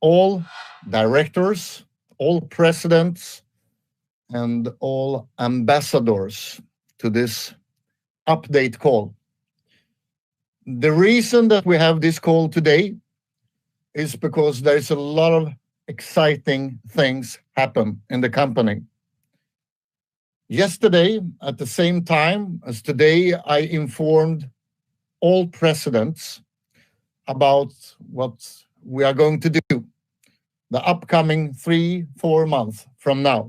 all directors, all presidents, and all ambassadors to this update call. The reason that we have this call today is because there's a lot of exciting things happen in the company. Yesterday, at the same time as today, I informed all presidents about what we are going to do the upcoming 3-4 months from now.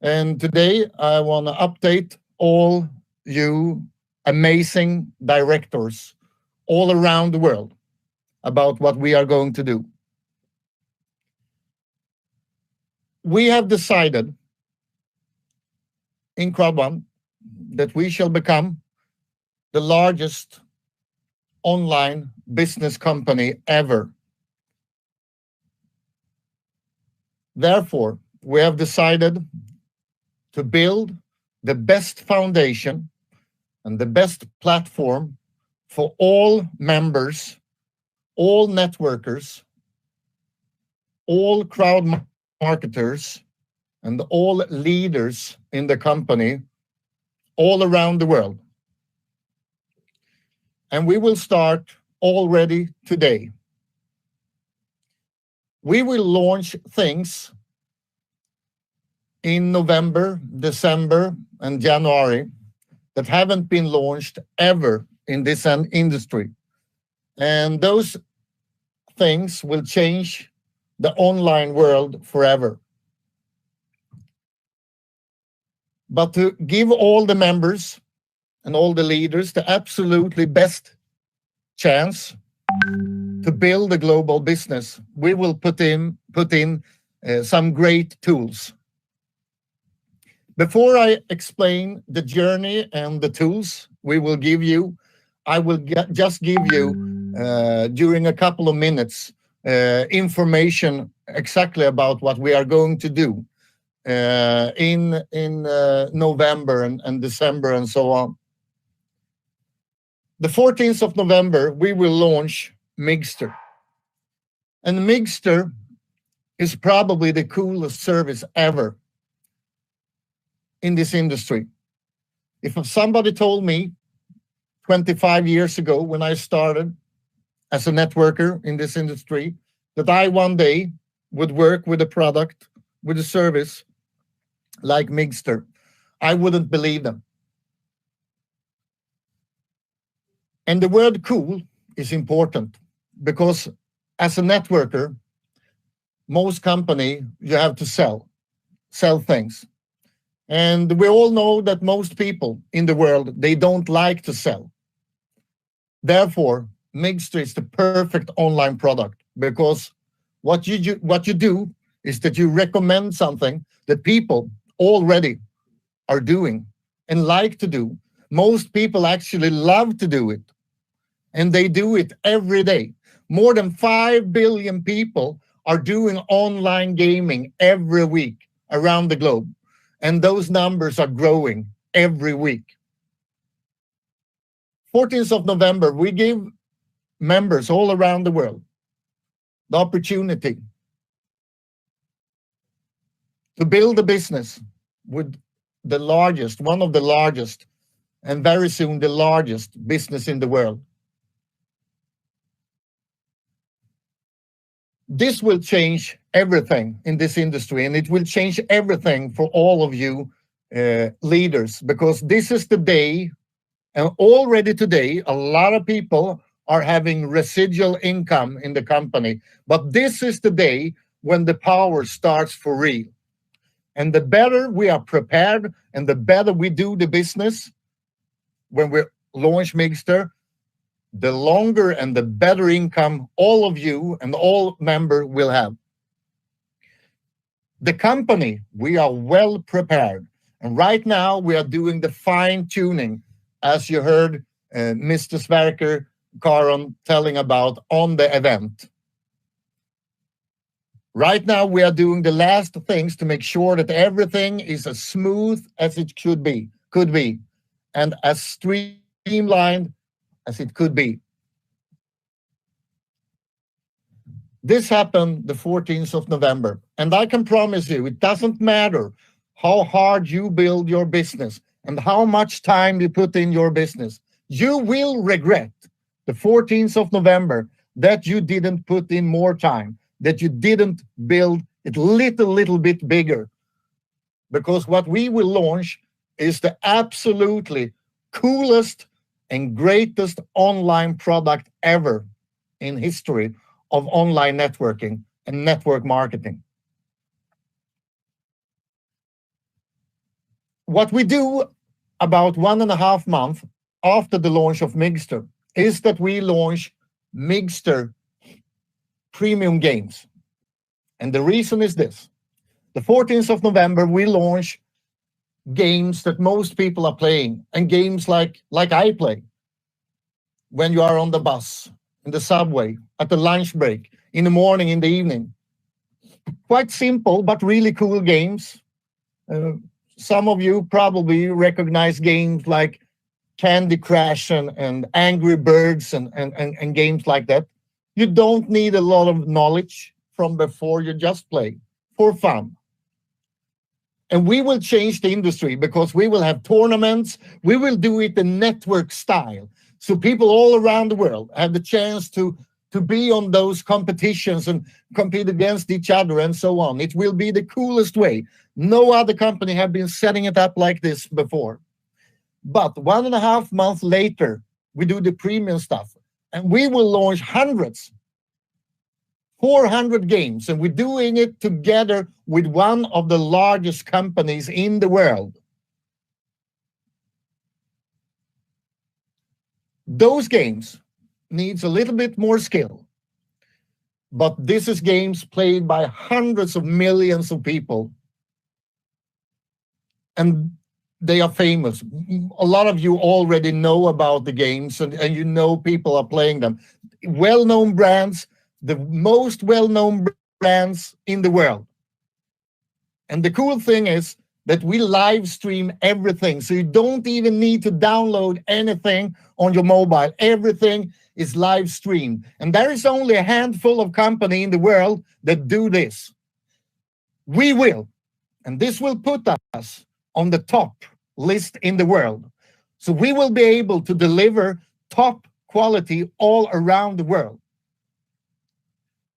And today I want to update all you amazing directors all around the world about what we are going to do. We have decided in CROWD1 that we shall become the largest online business company ever. Therefore, we have decided to build the best foundation and the best platform for all members, all networkers, all crowd marketers, and all leaders in the company all around the world. And we will start already today. We will launch things in November, December, and January that haven't been launched ever in this industry. And those things will change the online world forever. But to give all the members and all the leaders the absolutely best chance to build a global business, we will put in some great tools. Before I explain the journey and the tools we will give you, I will just give you, during a couple of minutes, information exactly about what we are going to do in November and December and so on. The 14th of November, we will launch Migster. And Migster is probably the coolest service ever in this industry. If somebody told me 25 years ago when I started as a networker in this industry that I one day would work with a product, with a service like Migster, I wouldn't believe them. And the word cool is important because as a networker, most company, you have to sell things. And we all know that most people in the world, they don't like to sell. Therefore, Migster is the perfect online product because what you do is that you recommend something that people already are doing and like to do. Most people actually love to do it, and they do it every day. More than 5 billion people are doing online gaming every week around the globe, and those numbers are growing every week. 14th of November, we give members all around the world the opportunity to build a business with the largest, one of the largest, and very soon the largest business in the world. This will change everything in this industry, and it will change everything for all of you leaders, because this is the day, and already today, a lot of people are having residual income in the company. But this is the day when the power starts for real. And the better we are prepared and the better we do the business when we launch Migster, the longer and the better income all of you and all members will have. The company, we are well prepared. And right now we are doing the fine tuning, as you heard Mr. Sverker Karon telling about on the event. Right now we are doing the last things to make sure that everything is as smooth as it could be, and as streamlined as it could be. This happened the 14th of November. And I can promise you, it doesn't matter how hard you build your business and how much time you put in your business. You will regret the 14th of November that you didn't put in more time, that you didn't build it little bit bigger. Because what we will launch is the absolutely coolest and greatest online product ever in history of online networking and network marketing. What we do about 1.5 months after the launch of Migster is that we launch Migster premium games. And the reason is this. The 14th of November, we launch games that most people are playing, and games like I play when you are on the bus, in the subway, at the lunch break, in the morning, in the evening. Quite simple, but really cool games. Some of you probably recognize games like Candy Crush and Angry Birds and games like that. You don't need a lot of knowledge from before, you just play for fun. And we will change the industry because we will have tournaments. We will do it in network style. So people all around the world have the chance to be on those competitions and compete against each other and so on. It will be the coolest way. No other company have been setting it up like this before. But 1.5 months later, we do the premium stuff. And we will launch hundreds, 400 games. And we're doing it together with one of the largest companies in the world. Those games needs a little bit more skill. But this is games played by hundreds of millions of people. And they are famous. A lot of you already know about the games, and you know people are playing them. Well-known brands, the most well-known brands in the world. And the cool thing is that we live stream everything. So you don't even need to download anything on your mobile. Everything is live streamed. And there is only a handful of companies in the world that do this. We will. And this will put us on the top list in the world. So we will be able to deliver top quality all around the world.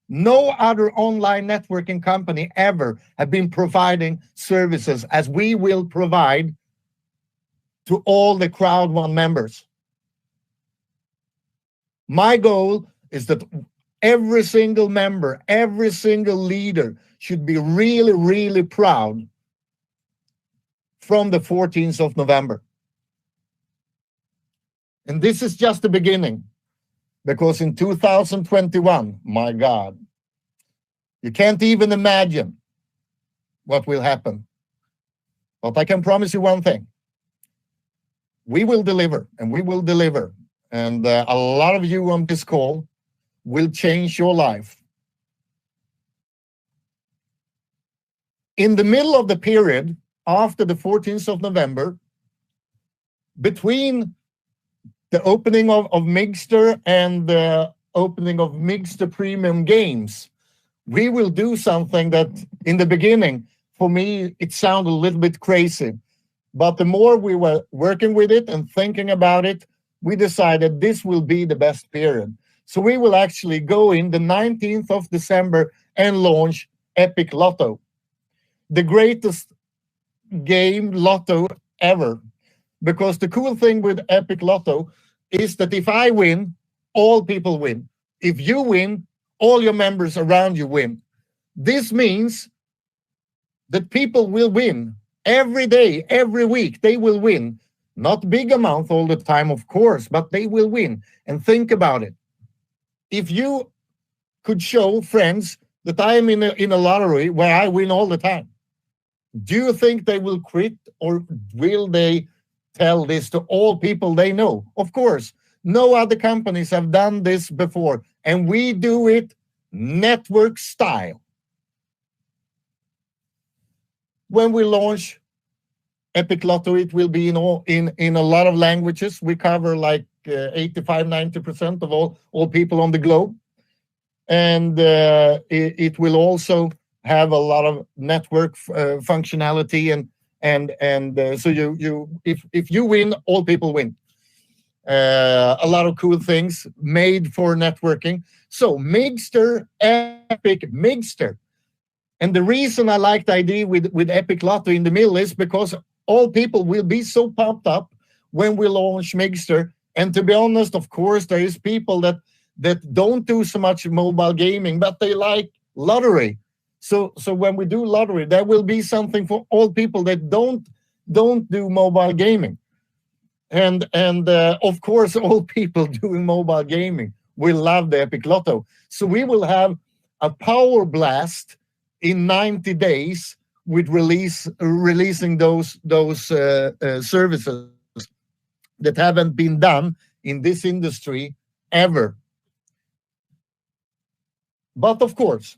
No other online networking company ever have been providing services as we will provide to all the CROWD1 members. My goal is that every single member, every single leader should be really, really proud from the 14th of November. And this is just the beginning, because in 2021, my God, you can't even imagine what will happen. But I can promise you one thing. We will deliver, and we will deliver. And a lot of you on this call will change your life. In the middle of the period, after the 14th of November, between the opening of Migster and the opening of Migster Premium Games, we will do something that in the beginning, for me, it sounded a little bit crazy. But the more we were working with it and thinking about it, we decided this will be the best period. So we will actually go in the 19th of December and launch Epic Lotto, the greatest game lotto ever. Because the cool thing with Epic Lotto is that if I win, all people win. If you win, all your members around you win. This means that people will win every day, every week. They will win. Not big amount all the time, of course, but they will win. And think about it. If you could show friends that I am in a lottery where I win all the time, do you think they will quit, or will they tell this to all people they know? Of course, no other companies have done this before, and we do it network style. When we launch Epic Lotto, it will be in a lot of languages. We cover like 85-90% of all people on the globe. and it will also have a lot of network functionality, and so if you win, all people win. A lot of cool things made for networking. So Migster, Epic Migster. And the reason I like the idea with Epic Lotto in the middle is because all people will be so pumped up when we launch Migster. And to be honest, of course, there is people that don't do so much mobile gaming, but they like lottery. So when we do lottery, there will be something for all people that don't do mobile gaming. And of course, all people doing mobile gaming will love the Epic Lotto. So we will have a power blast in 90 days with releasing those services that haven't been done in this industry ever. But of course,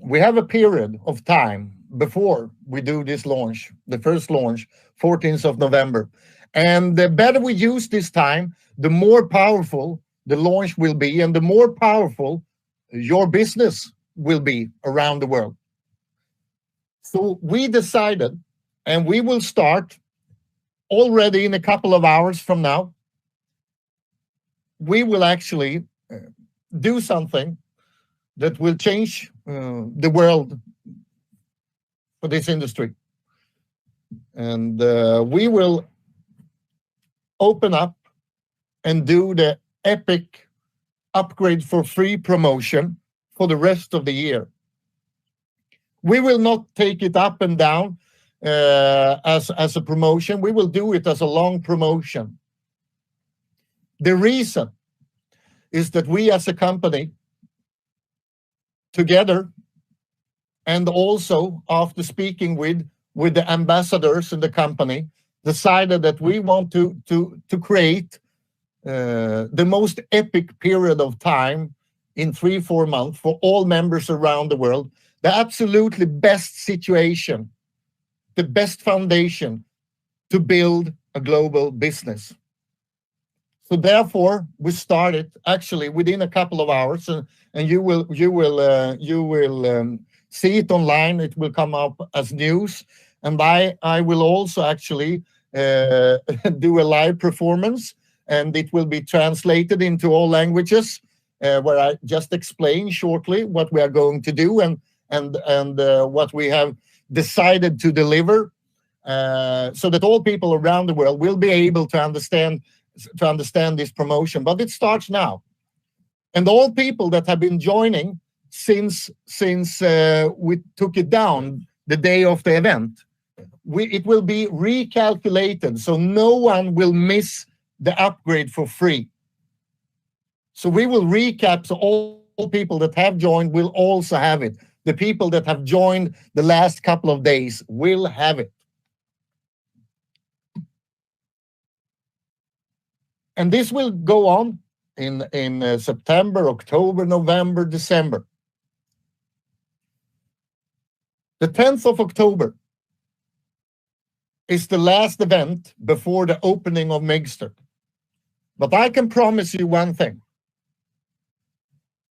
we have a period of time before we do this launch, the first launch, 14th of November. And the better we use this time, the more powerful the launch will be, and the more powerful your business will be around the world. So we decided, and we will start already in a couple of hours from now, we will actually do something that will change the world for this industry. And we will open up and do the Epic upgrade for free promotion for the rest of the year. We will not take it up and down as a promotion. We will do it as a long promotion. The reason is that we as a company, together, and also after speaking with the ambassadors in the company, decided that we want to create the most epic period of time in 3-4 months for all members around the world, the absolutely best situation, the best foundation to build a global business. So therefore, we started actually within a couple of hours, and you will see it online. It will come up as news, and I will also actually do a live performance, and it will be translated into all languages, where I just explain shortly what we are going to do and what we have decided to deliver, so that all people around the world will be able to understand this promotion. But it starts now, and all people that have been joining since we took it down the day of the event, it will be recalculated, so no one will miss the upgrade for free. So we will recap, so all people that have joined will also have it. The people that have joined the last couple of days will have it. And this will go on in September, October, November, December. The 10th of October is the last event before the opening of Migster. But I can promise you one thing.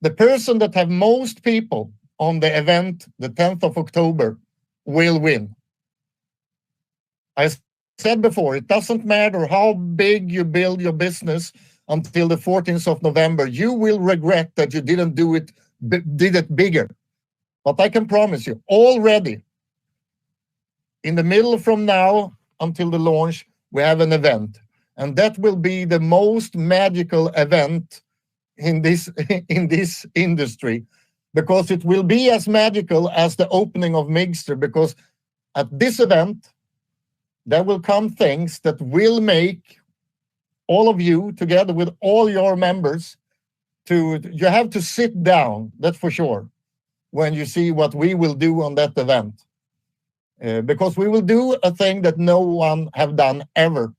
The person that have most people on the event, the 10th of October, will win. I said before, it doesn't matter how big you build your business until the 14th of November, you will regret that you did it bigger. But I can promise you, already, in the middle from now until the launch, we have an event. And that will be the most magical event in this industry, because it will be as magical as the opening of Migster, because at this event, there will come things that will make all of you, together with all your members, you have to sit down, that's for sure, when you see what we will do on that event. Because we will do a thing that no one have done ever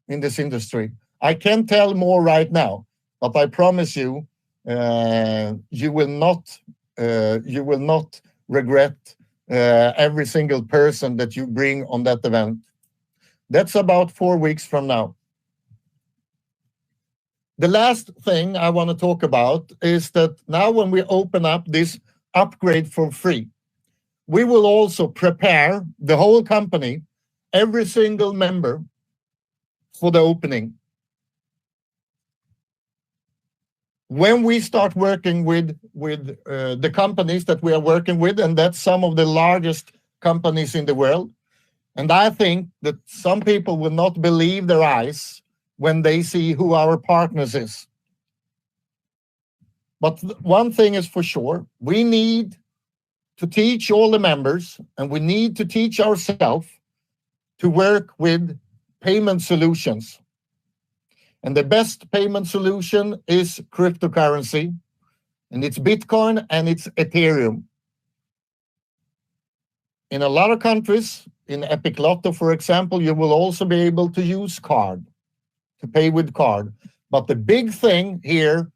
in this industry. I can't tell more right now, but I promise you, you will not regret every single person that you bring on that event. That's about 4 weeks from now. The last thing I want to talk about is that now when we open up this upgrade for free, we will also prepare the whole company, every single member, for the opening. When we start working with the companies that we are working with, and that's some of the largest companies in the world, and I think that some people will not believe their eyes when they see who our partners is. But one thing is for sure, we need to teach all the members, and we need to teach ourselves to work with payment solutions. And the best payment solution is cryptocurrency, and it's Bitcoin and it's Ethereum. In a lot of countries, in Epic Lotto, for example, you will also be able to use card, to pay with card. But the big thing here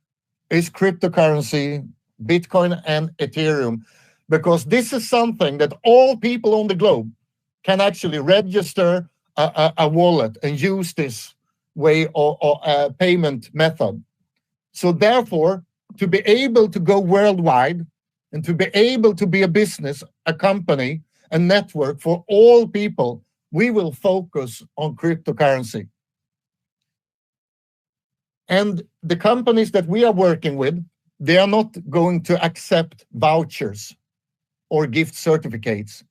is cryptocurrency, Bitcoin and Ethereum, because this is something that all people on the globe can actually register a wallet and use this way or payment method. So therefore, to be able to go worldwide and to be able to be a business, a company, a network for all people, we will focus on cryptocurrency. And the companies that we are working with, they are not going to accept vouchers or gift certificates,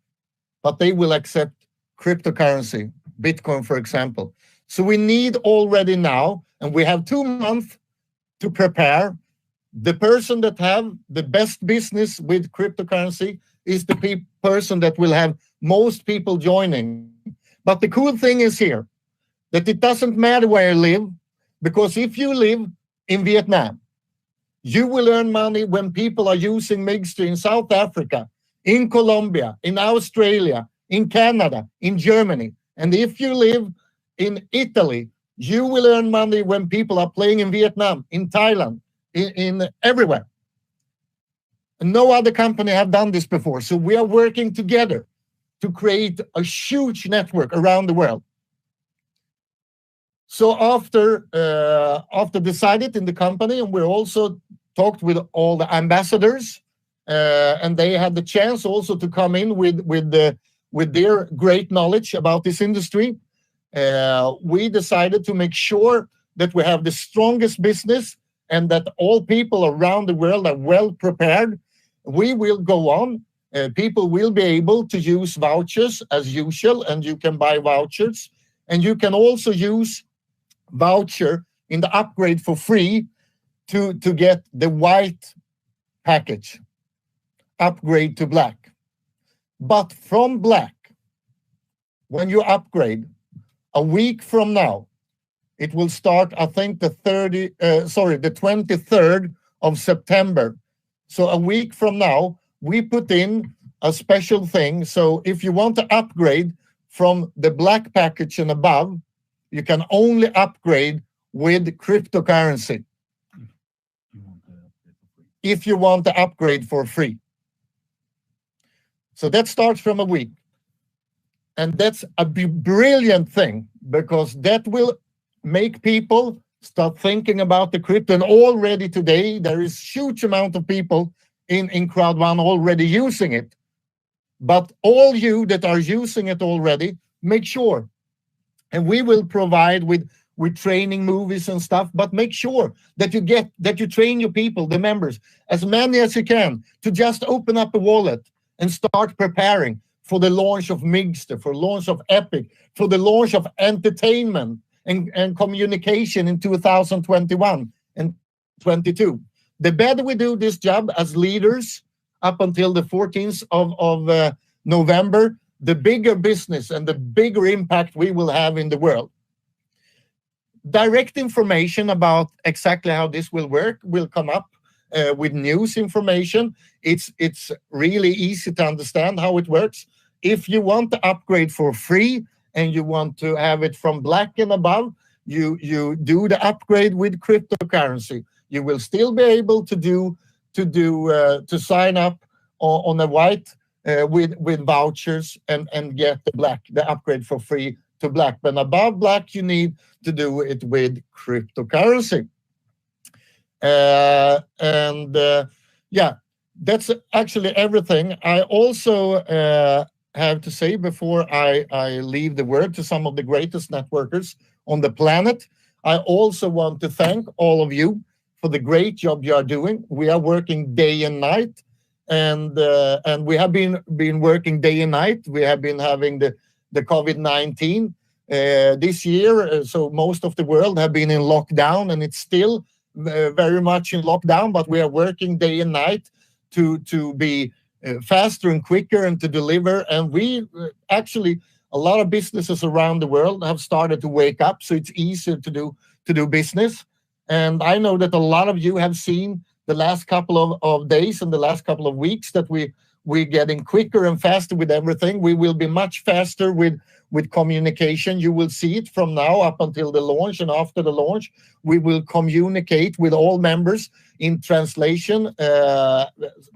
but they will accept cryptocurrency, Bitcoin, for example. So we need already now, and we have 2 months to prepare. The person that have the best business with cryptocurrency is the person that will have most people joining. But the cool thing is here, that it doesn't matter where you live, because if you live in Vietnam, you will earn money when people are using Migster in South Africa, in Colombia, in Australia, in Canada, in Germany. And if you live in Italy, you will earn money when people are playing in Vietnam, in Thailand, in everywhere. And no other company have done this before. So we are working together to create a huge network around the world. So after decided in the company, and we also talked with all the ambassadors, and they had the chance also to come in with their great knowledge about this industry. We decided to make sure that we have the strongest business and that all people around the world are well prepared. We will go on. People will be able to use vouchers as usual, and you can buy vouchers. And you can also use voucher in the upgrade for free to get the white package, upgrade to black. But from black, when you upgrade, a week from now, it will start, I think, the 23rd of September. So a week from now, we put in a special thing. So if you want to upgrade from the black package and above, you can only upgrade with cryptocurrency. If you want to upgrade for free. So that starts from a week. And that's a brilliant thing, because that will make people start thinking about the crypto. And already today, there is huge amount of people in CROWD1 already using it. But all you that are using it already, make sure. And we will provide with training movies and stuff, but make sure that you train your people, the members, as many as you can, to just open up a wallet and start preparing for the launch of Migster, for launch of Epic, for the launch of entertainment and communication in 2021 and 22. The better we do this job as leaders up until the 14th of November, the bigger business and the bigger impact we will have in the world. Direct information about exactly how this will work will come up with news information. It's really easy to understand how it works. If you want to upgrade for free and you want to have it from black and above, you do the upgrade with cryptocurrency. You will still be able to sign up on a white with vouchers and get the upgrade for free to black. But above black, you need to do it with cryptocurrency. Yeah, that's actually everything. I also have to say before I leave the word to some of the greatest networkers on the planet, I also want to thank all of you for the great job you are doing. We are working day and night, and we have been working day and night. We have been having the COVID-19 this year, so most of the world have been in lockdown, and it's still very much in lockdown. But we are working day and night to be faster and quicker and to deliver. And we actually, a lot of businesses around the world have started to wake up, so it's easier to do business. And I know that a lot of you have seen the last couple of days and the last couple of weeks that we're getting quicker and faster with everything. We will be much faster with communication. You will see it from now up until the launch, and after the launch, we will communicate with all members in translation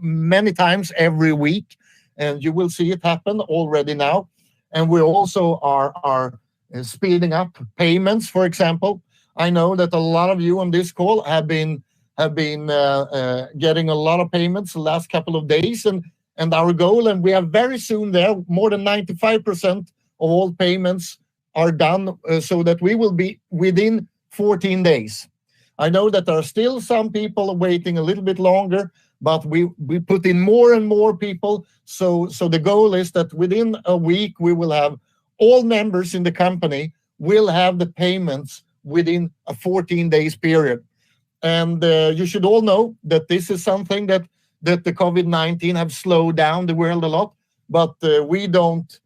many times every week, and you will see it happen already now. And we also are speeding up payments. For example, I know that a lot of you on this call have been getting a lot of payments the last couple of days, and our goal, and we are very soon there, more than 95% of all payments are done, so that we will be within 14 days. I know that there are still some people waiting a little bit longer, but we put in more and more people. So the goal is that within a week, we will have all members in the company will have the payments within a 14 days period. And you should all know that this is something that the COVID-19 have slowed down the world a lot, but we don't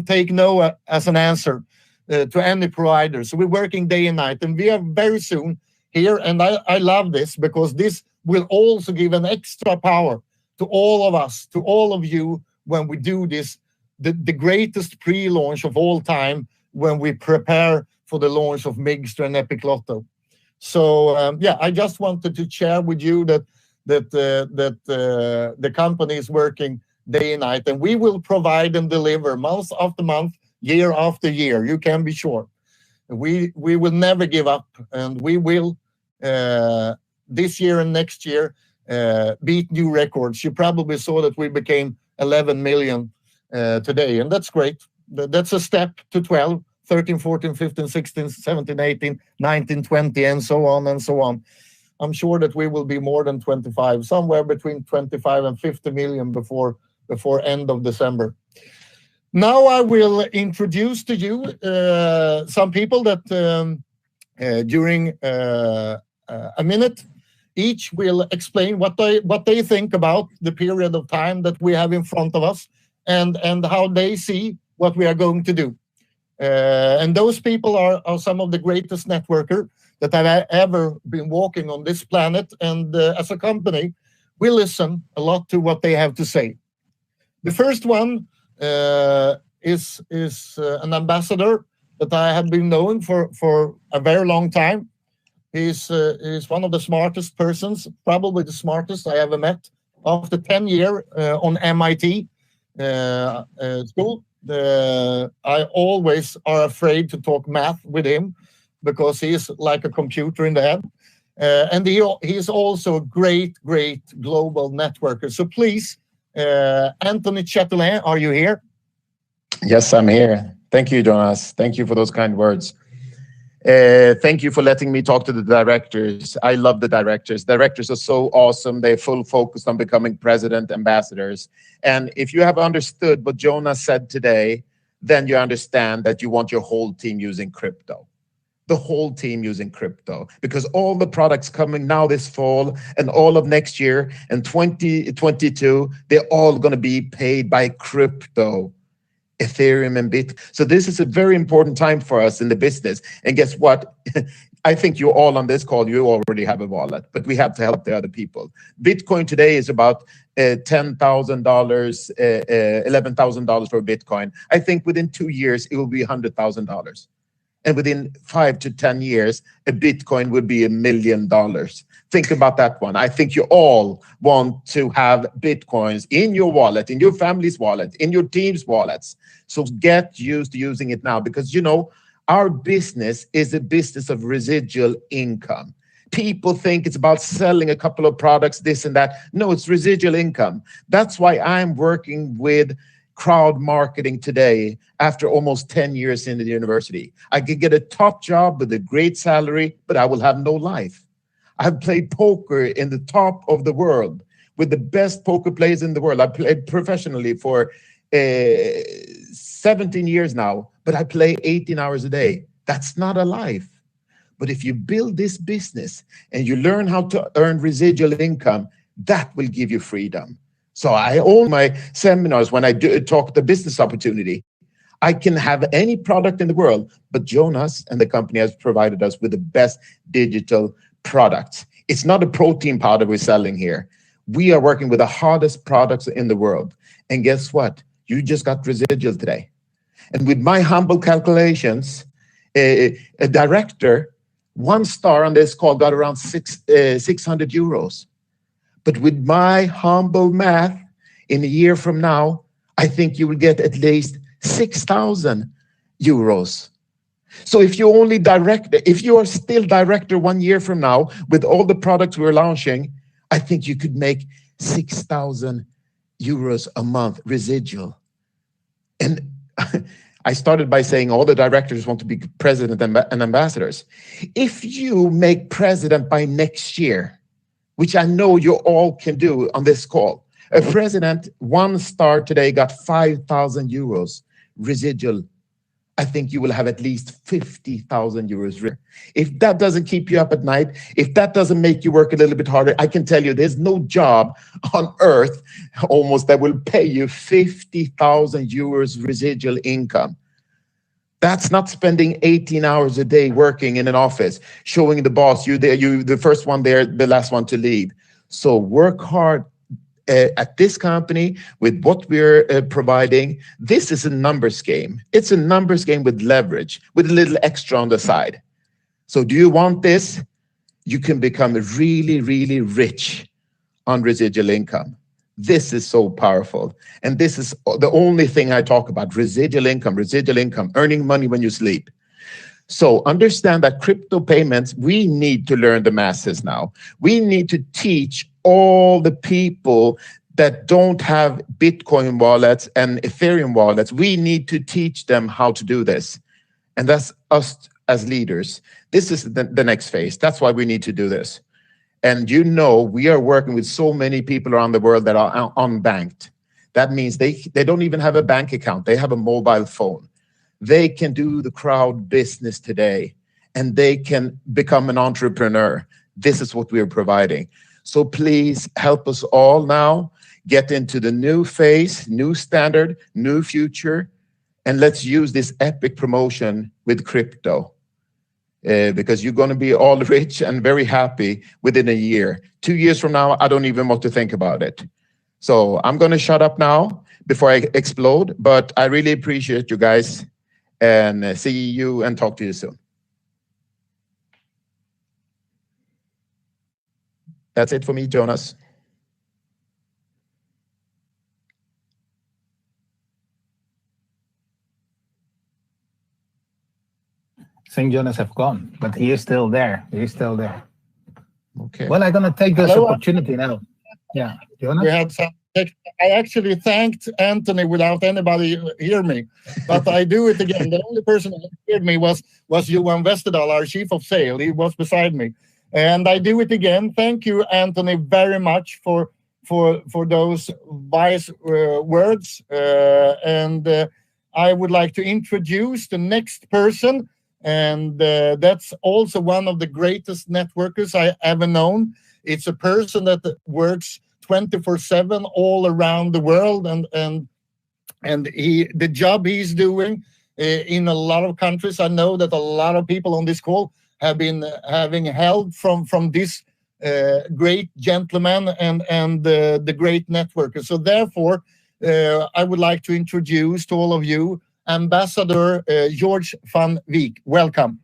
take no as an answer to any provider. So we're working day and night, and we are very soon here. And I love this, because this will also give an extra power to all of us, to all of you, when we do this, the greatest pre-launch of all time, when we prepare for the launch of Migster and Epic Lotto. So yeah, I just wanted to share with you that the company is working day and night, and we will provide and deliver month after month, year after year. You can be sure. We will never give up, and we will this year and next year beat new records. You probably saw that we became 11 million today, and that's great. That's a step to 12, 13, 14, 15, 16, 17, 18, 19, 20, and so on and so on. I'm sure that we will be more than 25, somewhere between 25 and 50 million before end of December. Now I will introduce to you some people that during a minute each will explain what they think about the period of time that we have in front of us, and how they see what we are going to do. And those people are some of the greatest networkers that have ever been walking on this planet. And as a company, we listen a lot to what they have to say. The first one is an ambassador that I have been knowing for a very long time. He's one of the smartest persons, probably the smartest I ever met. After 10 years on MIT school, I always are afraid to talk math with him, because he is like a computer in the head. And he is also a great global networker. So please, Anthony Chatelain, are you here? Yes, I'm here. Thank you, Jonas. Thank you for those kind words. Thank you for letting me talk to the directors. I love the directors. Directors are so awesome. They're full focused on becoming president ambassadors. And if you have understood what Jonas said today, then you understand that you want your whole team using crypto. The whole team using crypto, because all the products coming now this fall and all of next year and 2022, they're all going to be paid by crypto. Ethereum and Bitcoin. So this is a very important time for us in the business. And guess what? I think you all on this call, you already have a wallet, but we have to help the other people. Bitcoin today is about $10,000, $11,000 for Bitcoin. I think within 2 years, it will be $100,000. And within 5 to 10 years, a Bitcoin would be $1 million. Think about that one. I think you all want to have Bitcoins in your wallet, in your family's wallet, in your team's wallets. So get used to using it now, because, you know, our business is a business of residual income. People think it's about selling a couple of products, this and that. No, it's residual income. That's why I'm working with crowd marketing today after almost 10 years in the university. I could get a top job with a great salary, but I will have no life. I've played poker in the top of the world with the best poker players in the world. I played professionally for 17 years now, but I play 18 hours a day. That's not a life. But if you build this business and you learn how to earn residual income, that will give you freedom. So I own my seminars when I talk the business opportunity. I can have any product in the world, but Jonas and the company has provided us with the best digital products. It's not a protein powder we're selling here. We are working with the hardest products in the world. And guess what? You just got residual today. And with my humble calculations, a director, 1 star on this call got around 600 euros. But with my humble math, in a year from now, I think you will get at least 6,000 euros. So if you only if you are still director 1 year from now, with all the products we're launching, I think you could make 6,000 euros a month residual. And I started by saying all the directors want to be president and ambassadors. If you make president by next year, which I know you all can do on this call, a president 1 star today got 5,000 euros residual. I think you will have at least 50,000 euros. If that doesn't keep you up at night, if that doesn't make you work a little bit harder, I can tell you there's no job on earth almost that will pay you 50,000 euros residual income. That's not spending 18 hours a day working in an office, showing the boss you the first one there, the last one to leave. So work hard at this company with what we're providing. This is a numbers game. It's a numbers game with leverage, with a little extra on the side. So do you want this? You can become really, really rich on residual income. This is so powerful. And this is the only thing I talk about, residual income, earning money when you sleep. So understand that crypto payments, we need to learn the masses now. We need to teach all the people that don't have Bitcoin wallets and Ethereum wallets. We need to teach them how to do this. And that's us as leaders. This is the next phase. That's why we need to do this. And you know, we are working with so many people around the world that are unbanked. That means they don't even have a bank account. They have a mobile phone. They can do the crowd business today, and they can become an entrepreneur. This is what we are providing. So please help us all now get into the new phase, new standard, new future, and let's use this epic promotion with crypto. Because you're going to be all rich and very happy within a year. 2 years from now, I don't even want to think about it. So I'm going to shut up now before I explode, but I really appreciate you guys, and see you and talk to you soon. That's it for me, Jonas. I think Jonas have gone, but he is still there. He is still there. Okay. Well, I'm going to take this opportunity now. Yeah, Jonas? We had some. I actually thanked Anthony without anybody hear me, but I do it again. The only person who heard me was Johan Westerdahl, our chief of sale. He was beside me, and I do it again. Thank you, Anthony, very much for those wise words. And I would like to introduce the next person. And that's also one of the greatest networkers I ever known. It's a person that works 24/7 all around the world, and the job he's doing in a lot of countries. I know that a lot of people on this call have been having help from this great gentleman and the great networker. So therefore, I would like to introduce to all of you Ambassador George van Wyk. Welcome.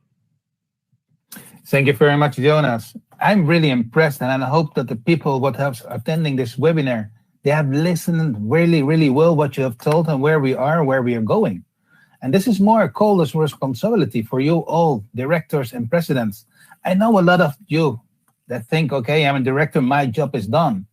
Thank you very much, Jonas. I'm really impressed, and I hope that the people what have attending this webinar, they have listened really, really well what you have told and where we are going. And this is more a call as responsibility for you all, directors and presidents. I know a lot of you that think, okay, I'm a director, my job is done.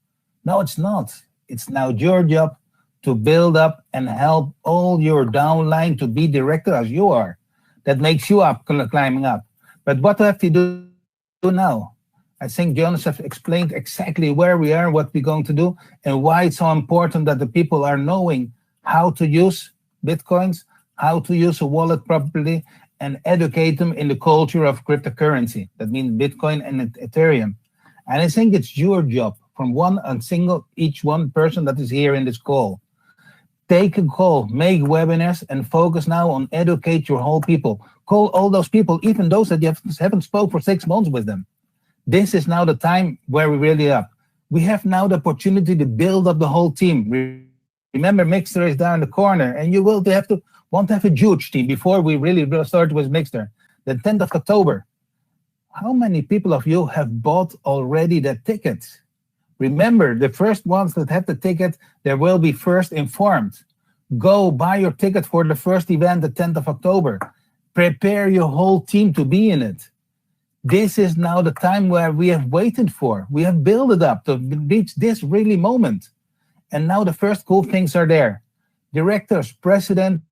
No, it's not. It's now your job to build up and help all your downline to be director as you are. That makes you up, climbing up. But what do I have to do now? I think Jonas has explained exactly where we are, what we're going to do, and why it's so important that the people are knowing how to use Bitcoins, how to use a wallet properly, and educate them in the culture of cryptocurrency. That means Bitcoin and Ethereum. And I think it's your job from each one person that is here in this call. Take a call, make webinars, and focus now on educate your whole people. Call all those people, even those that you haven't spoke for 6 months with them. This is now the time where we really up. We have now the opportunity to build up the whole team. Remember, Mixter is down the corner, and you will want to have a huge team before we really start with Mixter. The 10th of October. How many people of you have bought already the tickets? Remember, the first ones that have the ticket, they will be first informed. Go buy your ticket for the first event, the 10th of October. Prepare your whole team to be in it. This is now the time where we have waited for. We have built it up to reach this really moment. And now the first cool things are there. Directors, president,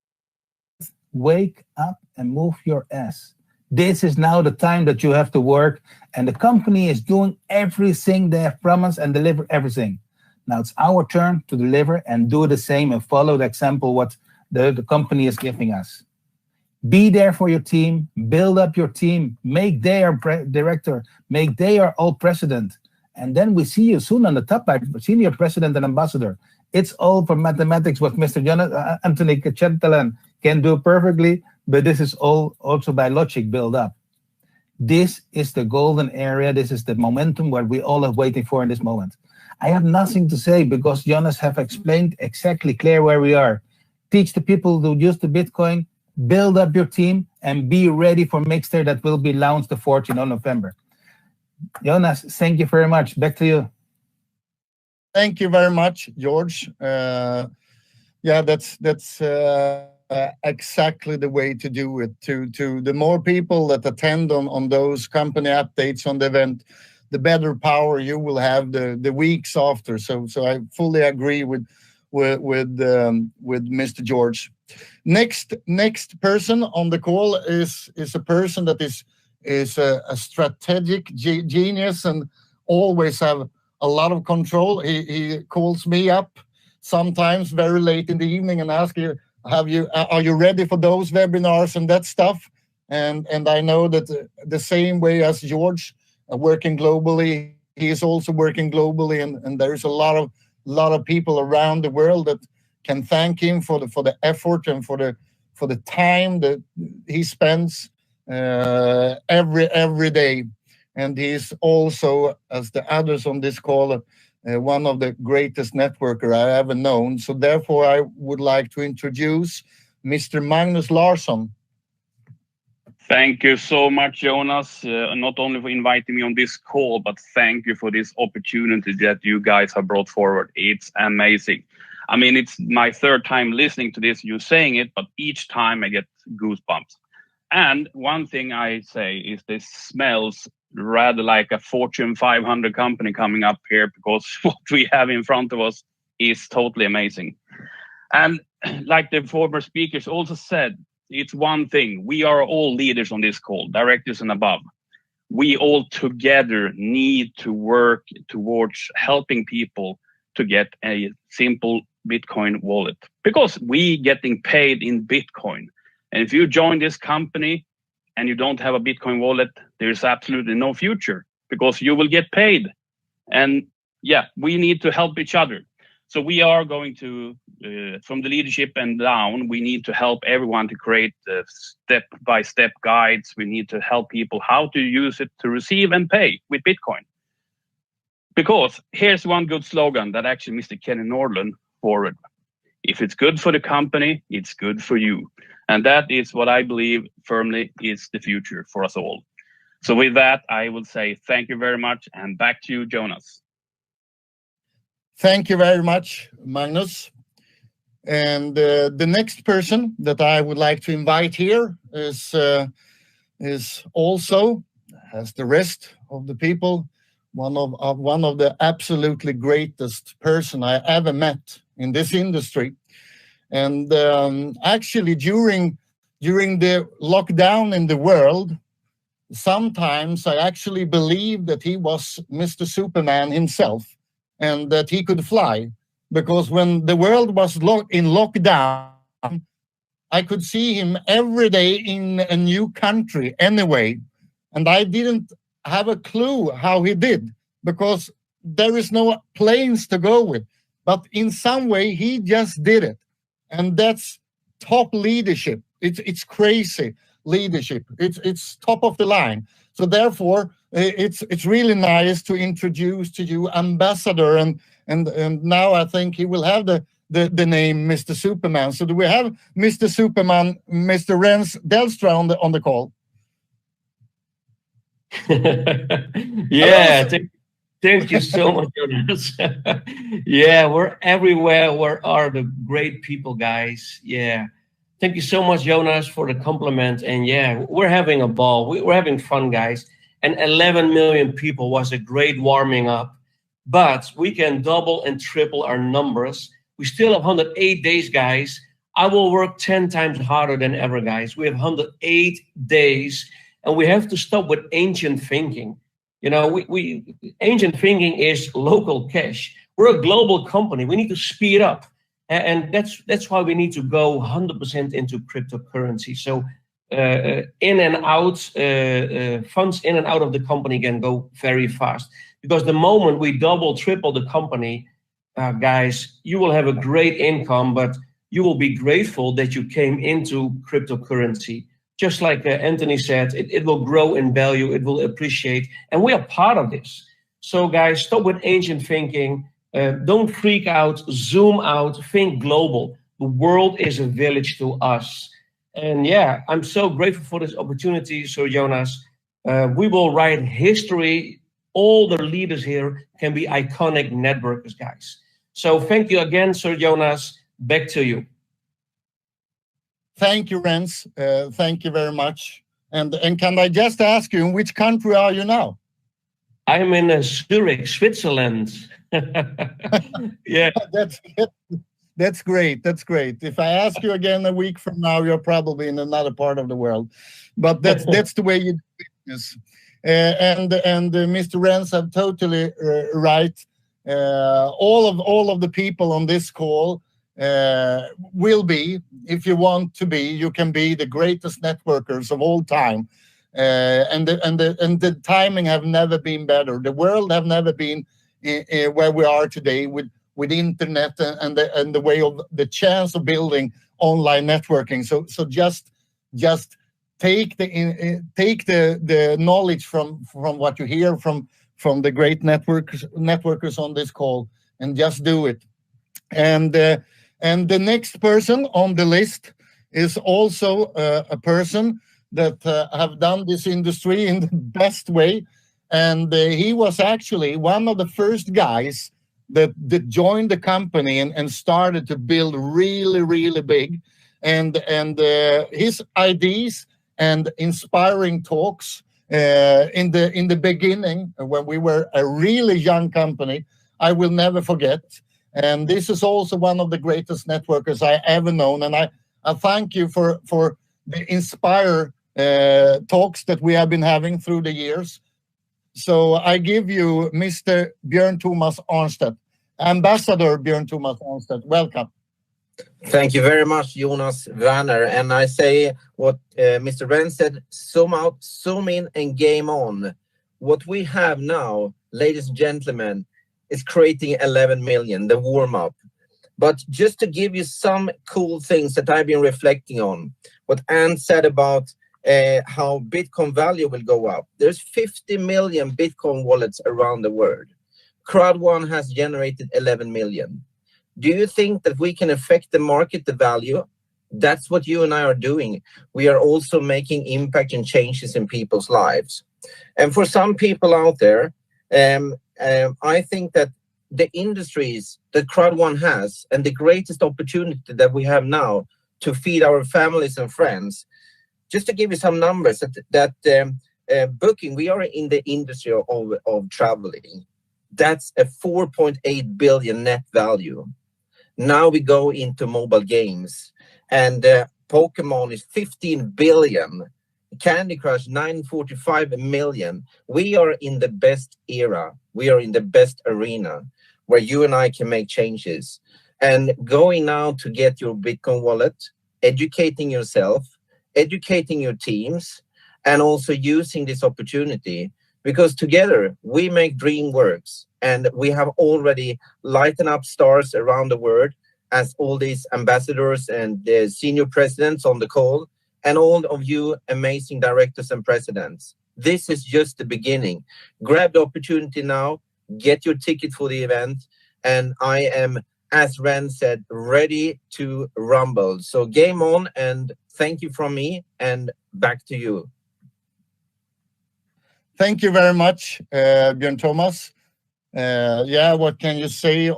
wake up and move your ass. This is now the time that you have to work, and the company is doing everything they have promised and deliver everything. Now it's our turn to deliver and do the same and follow the example what the company is giving us. Be there for your team, build up your team, make their director, make their all president, and then we see you soon on the top by senior president and ambassador. It's all for mathematics what Mr. Jonas, Anthony Chettelan can do perfectly, but this is all also by logic build up. This is the golden area. This is the momentum where we all are waiting for in this moment. I have nothing to say because Jonas have explained exactly clear where we are. Teach the people to use the Bitcoin, build up your team, and be ready for Mixter that will be launched the 14th of November. Jonas, thank you very much. Back to you. Thank you very much, George. Yeah, that's exactly the way to do it. To the more people that attend on those company updates on the event, the better power you will have the weeks after. So I fully agree with Mr. George. Next person on the call is a person that is a strategic genius and always have a lot of control. He calls me up sometimes very late in the evening and asks you, are you ready for those webinars and that stuff? And I know that the same way as George working globally, he is also working globally, and there's a lot of people around the world that can thank him for the effort and for the time that he spends every day. And he's also, as the others on this call, one of the greatest networker I ever known. So therefore, I would like to introduce Mr. Magnus Larsson. Thank you so much, Jonas, not only for inviting me on this call, but thank you for this opportunity that you guys have brought forward. It's amazing. I mean, it's my third time listening to this, you saying it, but each time I get goosebumps. And one thing I say is this smells rather like a Fortune 500 company coming up here, because what we have in front of us is totally amazing. And like the former speakers also said, it's one thing. We are all leaders on this call, directors and above. We all together need to work towards helping people to get a simple Bitcoin wallet, because we getting paid in Bitcoin. And if you join this company and you don't have a Bitcoin wallet, there's absolutely no future, because you will get paid. And yeah, we need to help each other. So we are going to, from the leadership and down, we need to help everyone to create step-by-step guides. We need to help people how to use it to receive and pay with Bitcoin. Because here's one good slogan that actually Mr. Kenny Nordlund forward. If it's good for the company, it's good for you. And that is what I believe firmly is the future for us all. So with that, I will say thank you very much, and back to you, Jonas. Thank you very much, Magnus. And the next person that I would like to invite here is also, as the rest of the people, one of the absolutely greatest person I ever met in this industry. And actually, during the lockdown in the world, sometimes I actually believed that he was Mr. Superman himself and that he could fly. Because when the world was in lockdown, I could see him every day in a new country anyway. And I didn't have a clue how he did, because there is no planes to go with. But in some way, he just did it. And that's top leadership. It's crazy leadership. It's top of the line. So therefore, it's really nice to introduce to you Ambassador, and now I think he will have the name Mr. Superman. So do we have Mr. Superman, Mr. Rens Delstra on the call? Yeah, thank you so much, Jonas. Yeah, we're everywhere. Where are the great people, guys? Yeah. Thank you so much, Jonas, for the compliment. And yeah, we're having a ball. We're having fun, guys. And 11 million people was a great warming up. But we can double and triple our numbers. We still have 108 days, guys. I will work 10 times harder than ever, guys. We have 108 days. And we have to stop with ancient thinking. You know, ancient thinking is local cash. We're a global company. We need to speed up. And that's why we need to go 100% into cryptocurrency. So in and out, funds in and out of the company can go very fast. Because the moment we double, triple the company, guys, you will have a great income, but you will be grateful that you came into cryptocurrency. Just like Anthony said, it will grow in value, it will appreciate, and we are part of this. So guys, stop with ancient thinking. Don't freak out, zoom out, think global. The world is a village to us. And yeah, I'm so grateful for this opportunity, Sir Jonas. We will write history. All the leaders here can be iconic networkers, guys. So thank you again, Sir Jonas. Back to you. Thank you, Rens. Thank you very much. And can I just ask you, in which country are you now? I'm in Zurich, Switzerland. Yeah, that's great. That's great. If I ask you again a week from now, you're probably in another part of the world. But that's the way you do business. And Mr. Rens are totally right. All of the people on this call will be, if you want to be, you can be the greatest networkers of all time. And the timing have never been better. The world have never been where we are today with internet and the way of the chance of building online networking. So just take the knowledge from what you hear from the great networkers on this call, and just do it. And the next person on the list is also a person that have done this industry in the best way. And he was actually one of the first guys that joined the company and started to build really, really big. And his ideas and inspiring talks in the beginning, when we were a really young company, I will never forget. And this is also one of the greatest networkers I ever known. And I thank you for the inspire talks that we have been having through the years. So I give you Mr. Björn Thomas Arnstedt, Ambassador Björn Thomas Arnstedt. Welcome. Thank you very much, Jonas Werner. And I say what Mr. Ren said, zoom out, zoom in, and game on. What we have now, ladies and gentlemen, is creating 11 million, the warm-up. But just to give you some cool things that I've been reflecting on, what Anne said about how Bitcoin value will go up. There's 50 million Bitcoin wallets around the world. CROWD1 has generated 11 million. Do you think that we can affect the market, the value? That's what you and I are doing. We are also making impact and changes in people's lives. And for some people out there, I think that the industries that CROWD1 has and the greatest opportunity that we have now to feed our families and friends, just to give you some numbers, that booking. We are in the industry of traveling. That's a 4.8 billion net value. Now we go into mobile games, and Pokemon is 15 billion. Candy Crush 945 million. We are in the best era. We are in the best arena where you and I can make changes. And going now to get your Bitcoin wallet, educating yourself, educating your teams, and also using this opportunity, because together we make dream works. And we have already lightened up stars around the world as all these ambassadors and the senior presidents on the call, and all of you amazing directors and presidents. This is just the beginning. Grab the opportunity now, get your ticket for the event, and I am, as Ren said, ready to rumble. So game on, and thank you from me, and back to you. Thank you very much, Björn Thomas. Yeah, what can you say?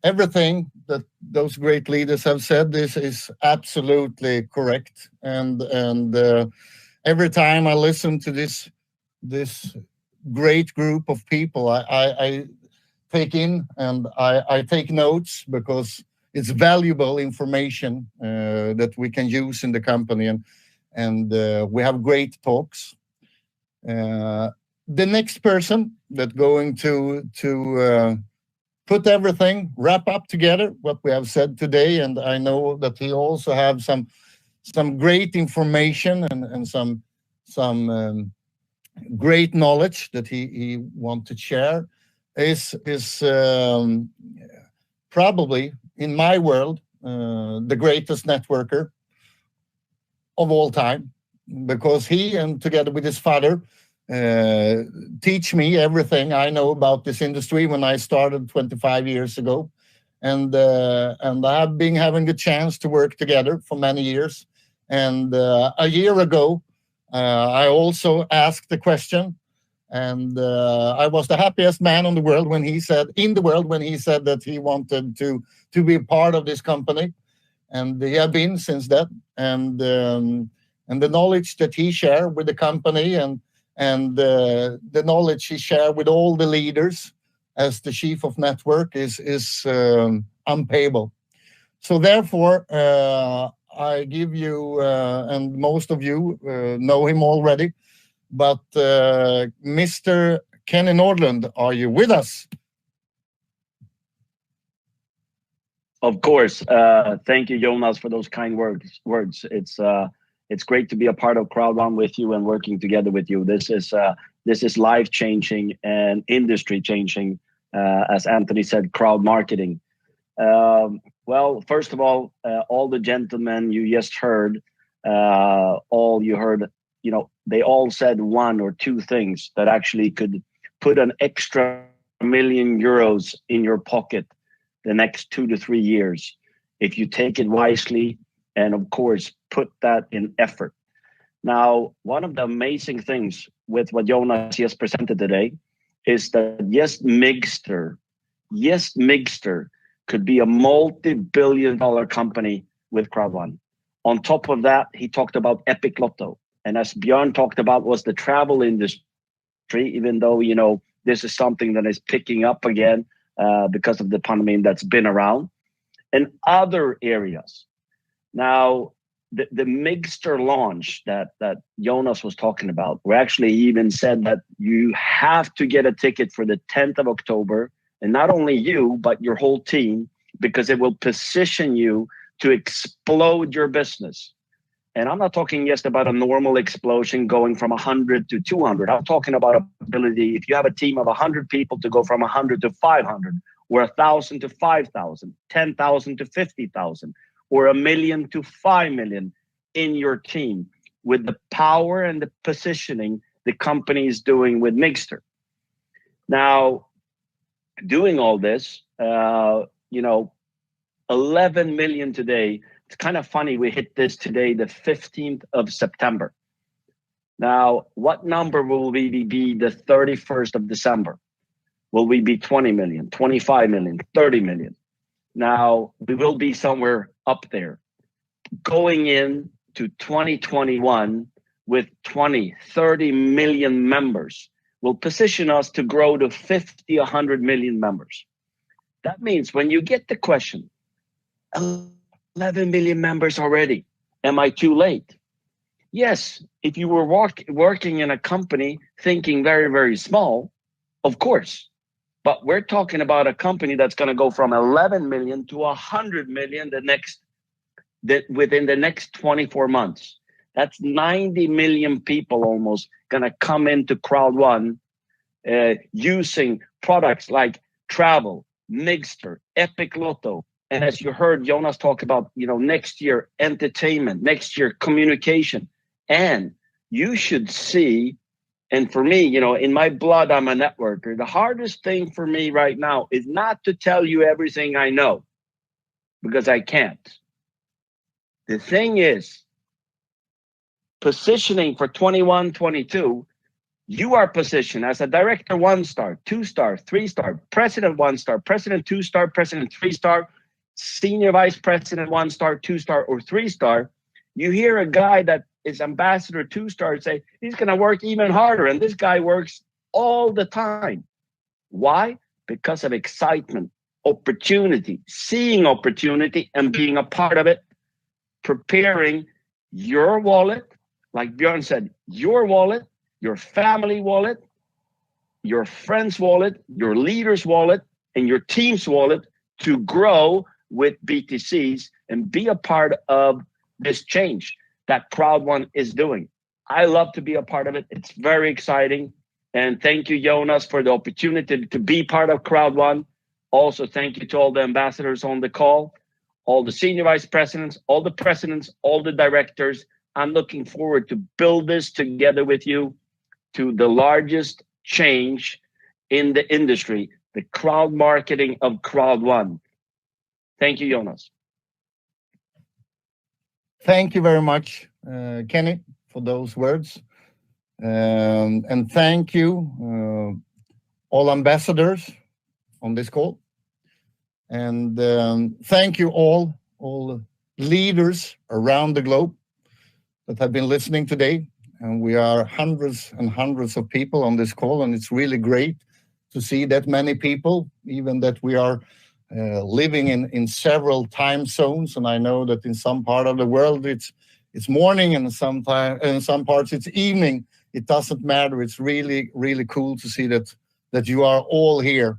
Everything that those great leaders have said, this is absolutely correct. And every time I listen to this great group of people, I take in and I take notes, because it's valuable information that we can use in the company, and we have great talks. The next person that going to put everything, wrap up together what we have said today, and I know that he also have some great information and some great knowledge that he want to share, is probably, in my world, the greatest networker of all time, because he, and together with his father, teach me everything I know about this industry when I started 25 years ago. And I've been having the chance to work together for many years. And a year ago, I also asked the question, and I was the happiest man in the world when he said that he wanted to be a part of this company, and he has been since that. And the knowledge that he shared with the company, and the knowledge he shared with all the leaders as the chief of network is unpayable. So therefore, I give you, and most of you know him already, but Mr. Kenny Nordlund, are you with us? Of course. Thank you, Jonas, for those kind words. It's great to be a part of CROWD1 with you and working together with you. This is life-changing and industry-changing, as Anthony said, crowd marketing. Well, first of all the gentlemen you just heard, they all said one or two things that actually could put an extra €1 million in your pocket the next 2 to 3 years, if you take it wisely, and of course, put that in effort. Now, one of the amazing things with what Jonas just presented today is that yes, Migster could be a multi-billion-dollar company with CROWD1. On top of that, he talked about Epic Lotto. And as Björn talked about, was the travel industry, even though, this is something that is picking up again because of the pandemic that's been around, and other areas. Now, the Migster launch that Jonas was talking about, we actually even said that you have to get a ticket for the 10th of October, and not only you, but your whole team, because it will position you to explode your business. And I'm not talking just about a normal explosion going from 100 to 200. I'm talking about ability, if you have a team of 100 people, to go from 100 to 500, or 1,000 to 5,000, 10,000 to 50,000, or 1 million to 5 million in your team, with the power and the positioning the company is doing with Migster. Now, doing all this, 11 million today. It's kind of funny, we hit this today, the 15th of September. Now, what number will we be the 31st of December? Will we be 20 million, 25 million, 30 million? Now, we will be somewhere up there. Going in to 2021, with 20, 30 million members will position us to grow to 50, 100 million members. That means when you get the question, 11 million members already, am I too late? Yes, if you were working in a company thinking very, very small, of course. But we're talking about a company that's going to go from 11 million to 100 million within the next 24 months. That's 90 million people almost going to come into CROWD1 using products like Travel, Mixter, Epic Lotto. And as you heard Jonas talk about, next year, entertainment, next year, communication. And you should see, and for me, in my blood, I'm a networker. The hardest thing for me right now is not to tell you everything I know, because I can't. The thing is, positioning for 21, 22, you are positioned as a director 1-star, 2-star, 3-star, president 1-star, president 2-star, president 3-star, senior vice president 1-star, 2-star, or 3-star. You hear a guy that is ambassador 2-star say he's going to work even harder, and this guy works all the time. Why? Because of excitement, opportunity, seeing opportunity and being a part of it, preparing your wallet, like Björn said, your wallet, your family wallet, your friend's wallet, your leader's wallet, and your team's wallet to grow with BTCs and be a part of this change that CROWD1 is doing. I love to be a part of it. It's very exciting. And thank you, Jonas, for the opportunity to be part of CROWD1. Also, thank you to all the ambassadors on the call, all the senior vice presidents, all the presidents, all the directors. I'm looking forward to build this together with you to the largest change in the industry, the crowd marketing of CROWD1. Thank you, Jonas. Thank you very much, Kenny, for those words. And thank you, all ambassadors on this call. And thank you all leaders around the globe that have been listening today. And we are hundreds and hundreds of people on this call, and it's really great to see that many people, even that we are living in several time zones. And I know that in some part of the world it's morning, and in some parts it's evening. It doesn't matter. It's really, really cool to see that you are all here.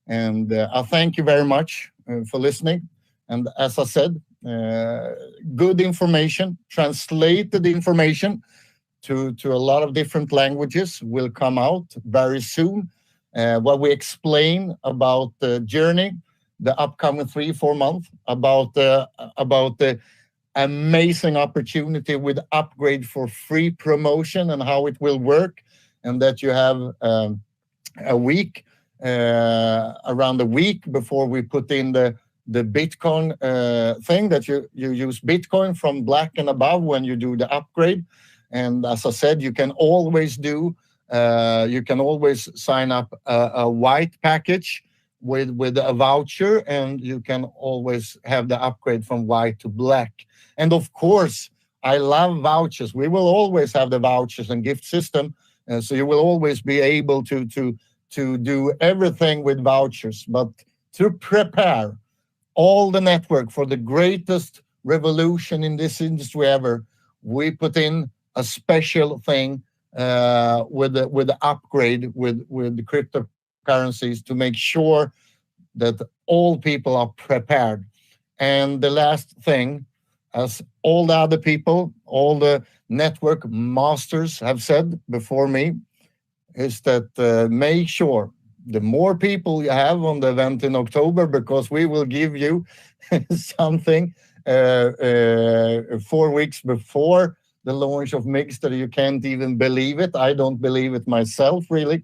And I thank you very much for listening. And as I said, good information, translated information to a lot of different languages will come out very soon. What we explain about the journey, the upcoming 3-4 months, about the amazing opportunity with upgrade for free promotion and how it will work, and that you have a week, around a week before we put in the Bitcoin thing, that you use Bitcoin from black and above when you do the upgrade. And as I said, you can always sign up a white package with a voucher, and you can always have the upgrade from white to black. And of course, I love vouchers. We will always have the vouchers and gift system, so you will always be able to do everything with vouchers. But to prepare all the network for the greatest revolution in this industry ever, we put in a special thing with the upgrade with the cryptocurrencies to make sure that all people are prepared. And the last thing, as all the other people, all the network masters have said before me, is that make sure the more people you have on the event in October, because we will give you something 4 weeks before the launch of Mixter. You can't even believe it. I don't believe it myself, really.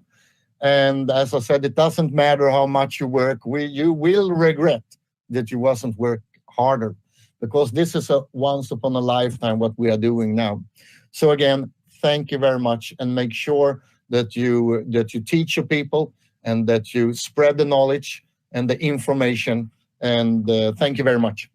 And as I said, it doesn't matter how much you work. You will regret that you wasn't work harder, because this is a once upon a lifetime what we are doing now. So again, thank you very much, and make sure that you teach your people and that you spread the knowledge and the information. And thank you very much.